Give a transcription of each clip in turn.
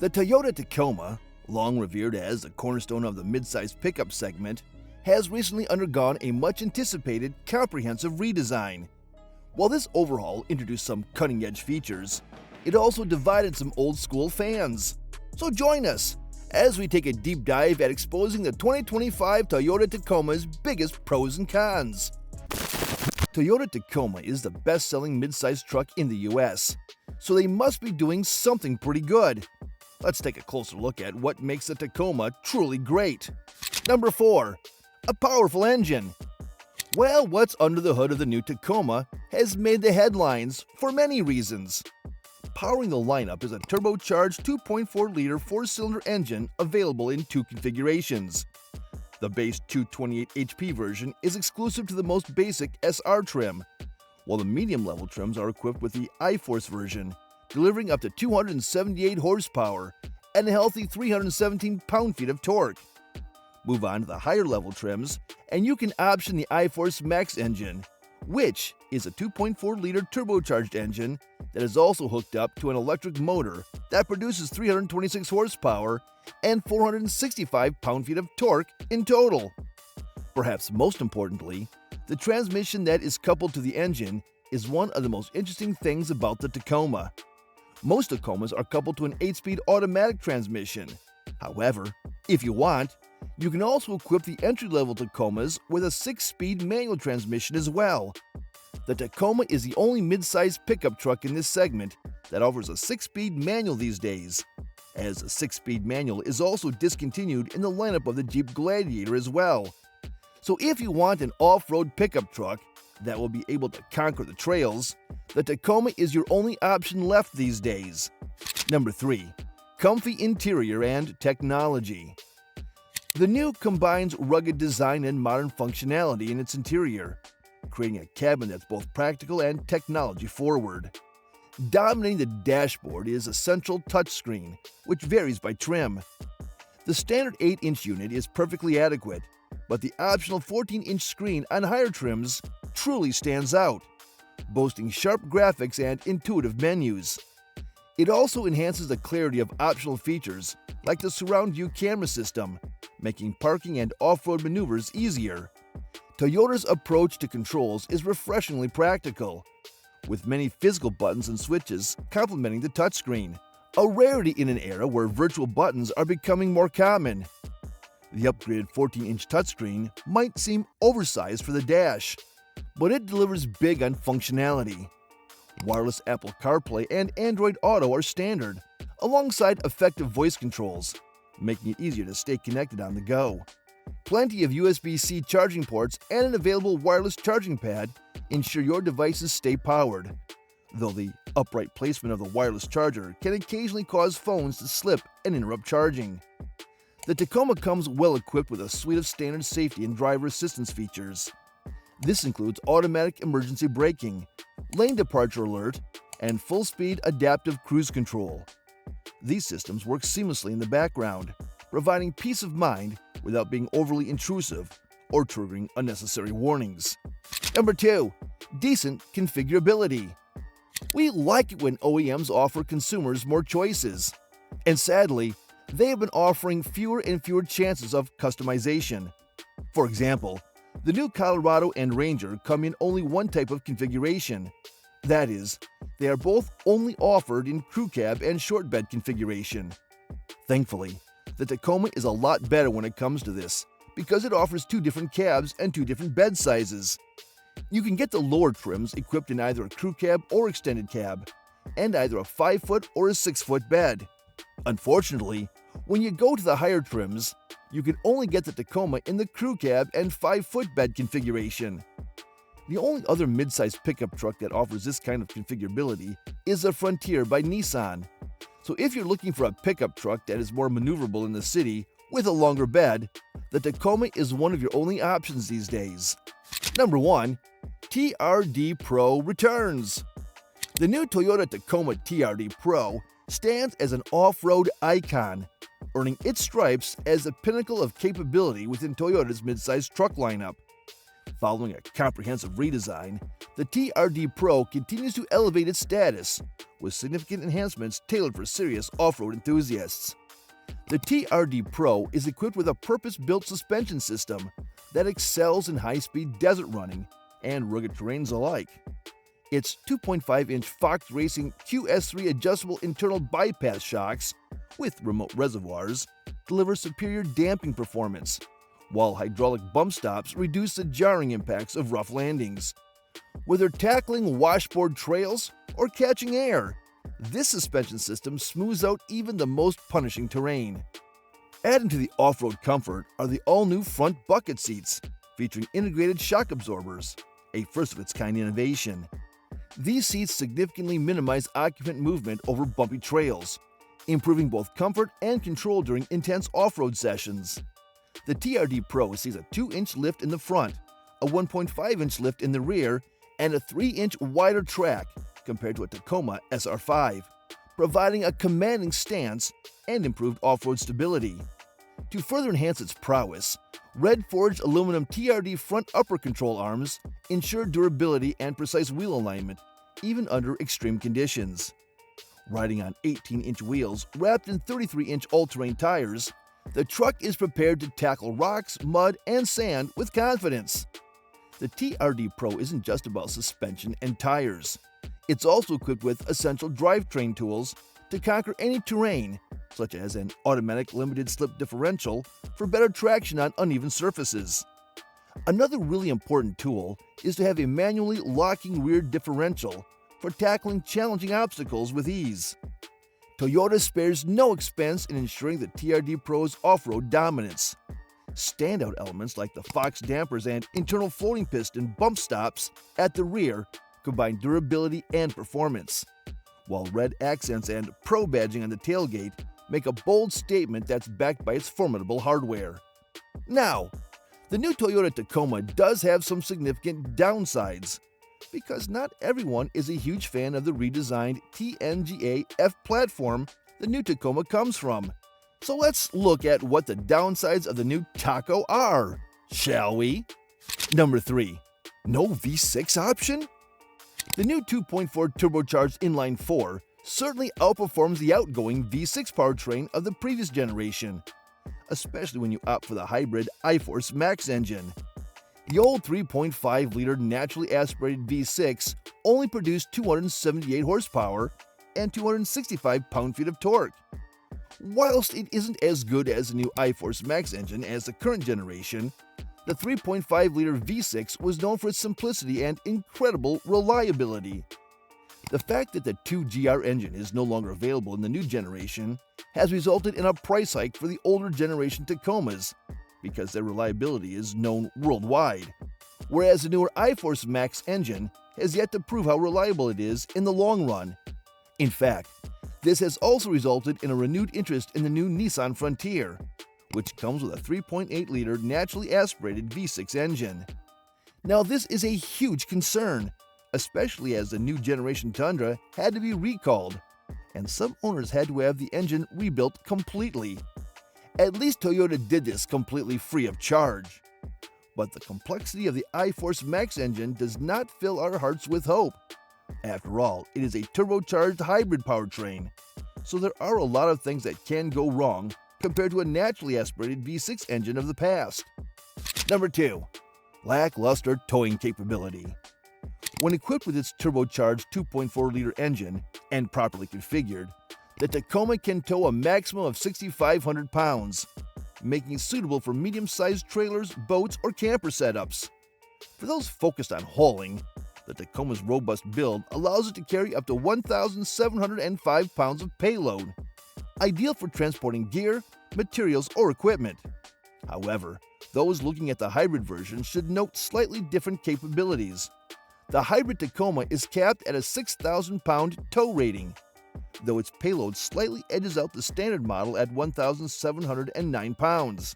The Toyota Tacoma, long revered as the cornerstone of the midsize pickup segment, has recently undergone a much-anticipated comprehensive redesign. While this overhaul introduced some cutting-edge features, it also divided some old-school fans. So join us as we take a deep dive at exposing the 2025 Toyota Tacoma's biggest pros and cons. Toyota Tacoma is the best-selling midsize truck in the US, so they must be doing something pretty good. Let's take a closer look at what makes the Tacoma truly great. Number 4. A powerful engine. Well, what's under the hood of the new Tacoma has made the headlines for many reasons. Powering the lineup is a turbocharged 2.4-liter four-cylinder engine available in two configurations. The base 228 HP version is exclusive to the most basic SR trim, while the medium-level trims are equipped with the iForce version, delivering up to 278 horsepower and a healthy 317 pound-feet of torque. Move on to the higher-level trims, and you can option the iForce Max engine, which is a 2.4-liter turbocharged engine that is also hooked up to an electric motor that produces 326 horsepower and 465 pound-feet of torque in total. Perhaps most importantly, the transmission that is coupled to the engine is one of the most interesting things about the Tacoma. Most Tacomas are coupled to an 8-speed automatic transmission. However, if you want, you can also equip the entry-level Tacomas with a 6-speed manual transmission as well. The Tacoma is the only mid-size pickup truck in this segment that offers a 6-speed manual these days, as a 6-speed manual is also discontinued in the lineup of the Jeep Gladiator as well. So if you want an off-road pickup truck that will be able to conquer the trails, the Tacoma is your only option left these days. Number 3. Comfy interior and technology. The new combines rugged design and modern functionality in its interior, creating a cabin that's both practical and technology-forward. Dominating the dashboard is a central touchscreen, which varies by trim. The standard 8-inch unit is perfectly adequate, but the optional 14-inch screen on higher trims truly stands out, boasting sharp graphics and intuitive menus. It also enhances the clarity of optional features like the surround view camera system, making parking and off-road maneuvers easier. Toyota's approach to controls is refreshingly practical, with many physical buttons and switches complementing the touchscreen, a rarity in an era where virtual buttons are becoming more common. The upgraded 14-inch touchscreen might seem oversized for the dash, but it delivers big on functionality. Wireless Apple CarPlay and Android Auto are standard, alongside effective voice controls, making it easier to stay connected on the go. Plenty of USB-C charging ports and an available wireless charging pad ensure your devices stay powered, though the upright placement of the wireless charger can occasionally cause phones to slip and interrupt charging. The Tacoma comes well equipped with a suite of standard safety and driver assistance features. This includes automatic emergency braking, lane departure alert, and full-speed adaptive cruise control. These systems work seamlessly in the background, providing peace of mind without being overly intrusive or triggering unnecessary warnings. Number 2. Decent configurability. We like it when OEMs offer consumers more choices, and sadly, they have been offering fewer and fewer chances of customization. For example, the new Colorado and Ranger come in only one type of configuration. That is, they are both only offered in crew cab and short bed configuration. Thankfully, the Tacoma is a lot better when it comes to this, because it offers 2 different cabs and 2 different bed sizes. You can get the lower trims equipped in either a crew cab or extended cab, and either a 5-foot or a 6-foot bed. Unfortunately, when you go to the higher trims, you can only get the Tacoma in the crew cab and 5-foot bed configuration. The only other midsize pickup truck that offers this kind of configurability is the Frontier by Nissan. So if you're looking for a pickup truck that is more maneuverable in the city with a longer bed, the Tacoma is one of your only options these days. Number 1. TRD Pro returns. The new Toyota Tacoma TRD Pro stands as an off-road icon, earning its stripes as the pinnacle of capability within Toyota's midsize truck lineup. Following a comprehensive redesign, the TRD Pro continues to elevate its status, with significant enhancements tailored for serious off-road enthusiasts. The TRD Pro is equipped with a purpose-built suspension system that excels in high-speed desert running and rugged terrains alike. Its 2.5-inch Fox Racing QS3 adjustable internal bypass shocks with remote reservoirs deliver superior damping performance, while hydraulic bump stops reduce the jarring impacts of rough landings. Whether tackling washboard trails or catching air, this suspension system smooths out even the most punishing terrain. Adding to the off-road comfort are the all-new front bucket seats, featuring integrated shock absorbers, a first-of-its-kind innovation. These seats significantly minimize occupant movement over bumpy trails, improving both comfort and control during intense off-road sessions. The TRD Pro sees a 2-inch lift in the front, a 1.5-inch lift in the rear, and a 3-inch wider track compared to a Tacoma SR5, providing a commanding stance and improved off-road stability. To further enhance its prowess, red-forged aluminum TRD front upper control arms ensure durability and precise wheel alignment, even under extreme conditions. Riding on 18-inch wheels wrapped in 33-inch all-terrain tires, the truck is prepared to tackle rocks, mud, and sand with confidence. The TRD Pro isn't just about suspension and tires. It's also equipped with essential drivetrain tools to conquer any terrain, such as an automatic limited slip differential for better traction on uneven surfaces. Another really important tool is to have a manually locking rear differential for tackling challenging obstacles with ease. Toyota spares no expense in ensuring the TRD Pro's off-road dominance. Standout elements like the Fox dampers and internal floating piston bump stops at the rear combine durability and performance, while red accents and Pro badging on the tailgate make a bold statement that's backed by its formidable hardware. Now, the new Toyota Tacoma does have some significant downsides, because not everyone is a huge fan of the redesigned TNGA F platform the new Tacoma comes from. So let's look at what the downsides of the new Taco are, shall we? Number 3. No V6 option? The new 2.4 turbocharged inline-4 certainly outperforms the outgoing V6 powertrain of the previous generation, especially when you opt for the hybrid iForce Max engine. The old 3.5-liter naturally aspirated V6 only produced 278 horsepower and 265 pound-feet of torque. Whilst it isn't as good as the new iForce Max engine as the current generation, the 3.5-liter V6 was known for its simplicity and incredible reliability. The fact that the 2GR engine is no longer available in the new generation has resulted in a price hike for the older generation Tacomas, because their reliability is known worldwide, whereas the newer iForce Max engine has yet to prove how reliable it is in the long run. In fact, this has also resulted in a renewed interest in the new Nissan Frontier, which comes with a 3.8-liter naturally aspirated V6 engine. Now, this is a huge concern, especially as the new generation Tundra had to be recalled, and some owners had to have the engine rebuilt completely. At least Toyota did this completely free of charge. But the complexity of the iForce Max engine does not fill our hearts with hope. After all, it is a turbocharged hybrid powertrain, so there are a lot of things that can go wrong compared to a naturally aspirated V6 engine of the past. Number 2. Lackluster towing capability. When equipped with its turbocharged 2.4-liter engine and properly configured, the Tacoma can tow a maximum of 6,500 pounds, making it suitable for medium-sized trailers, boats, or camper setups. For those focused on hauling, the Tacoma's robust build allows it to carry up to 1,705 pounds of payload, ideal for transporting gear, materials, or equipment. However, those looking at the hybrid version should note slightly different capabilities. The hybrid Tacoma is capped at a 6,000-pound tow rating, though its payload slightly edges out the standard model at 1,709 pounds.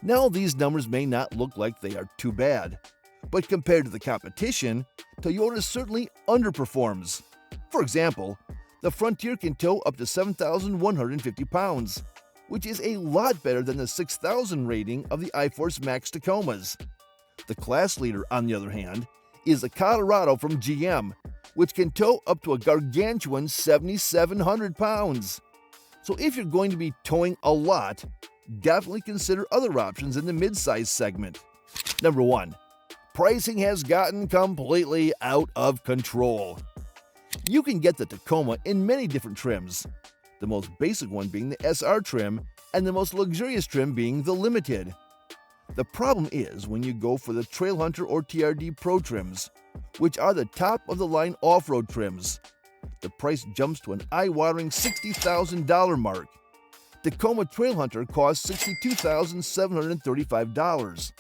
Now, these numbers may not look like they are too bad, but compared to the competition, Toyota certainly underperforms. For example, the Frontier can tow up to 7,150 pounds, which is a lot better than the 6,000 rating of the iForce Max Tacomas. The class leader, on the other hand, is the Colorado from GM, which can tow up to a gargantuan 7,700 pounds. So if you're going to be towing a lot, definitely consider other options in the mid-size segment. Number 1. Pricing has gotten completely out of control. You can get the Tacoma in many different trims, the most basic one being the SR trim and the most luxurious trim being the Limited. The problem is when you go for the Trail Hunter or TRD Pro trims, which are the top-of-the-line off-road trims. The price jumps to an eye-watering $60,000 mark. Tacoma Trail Hunter costs $62,735,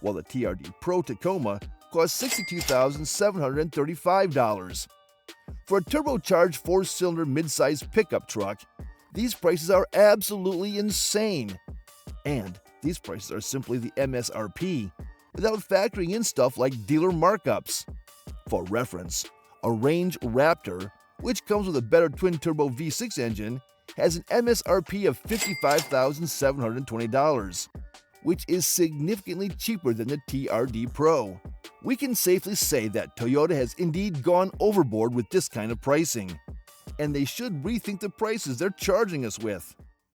while the TRD Pro Tacoma costs $62,735. For a turbocharged 4-cylinder mid-size pickup truck, these prices are absolutely insane. And these prices are simply the MSRP, without factoring in stuff like dealer markups. For reference, a Range Raptor, which comes with a better twin-turbo V6 engine, has an MSRP of $55,720, which is significantly cheaper than the TRD Pro. We can safely say that Toyota has indeed gone overboard with this kind of pricing, and they should rethink the prices they're charging us with.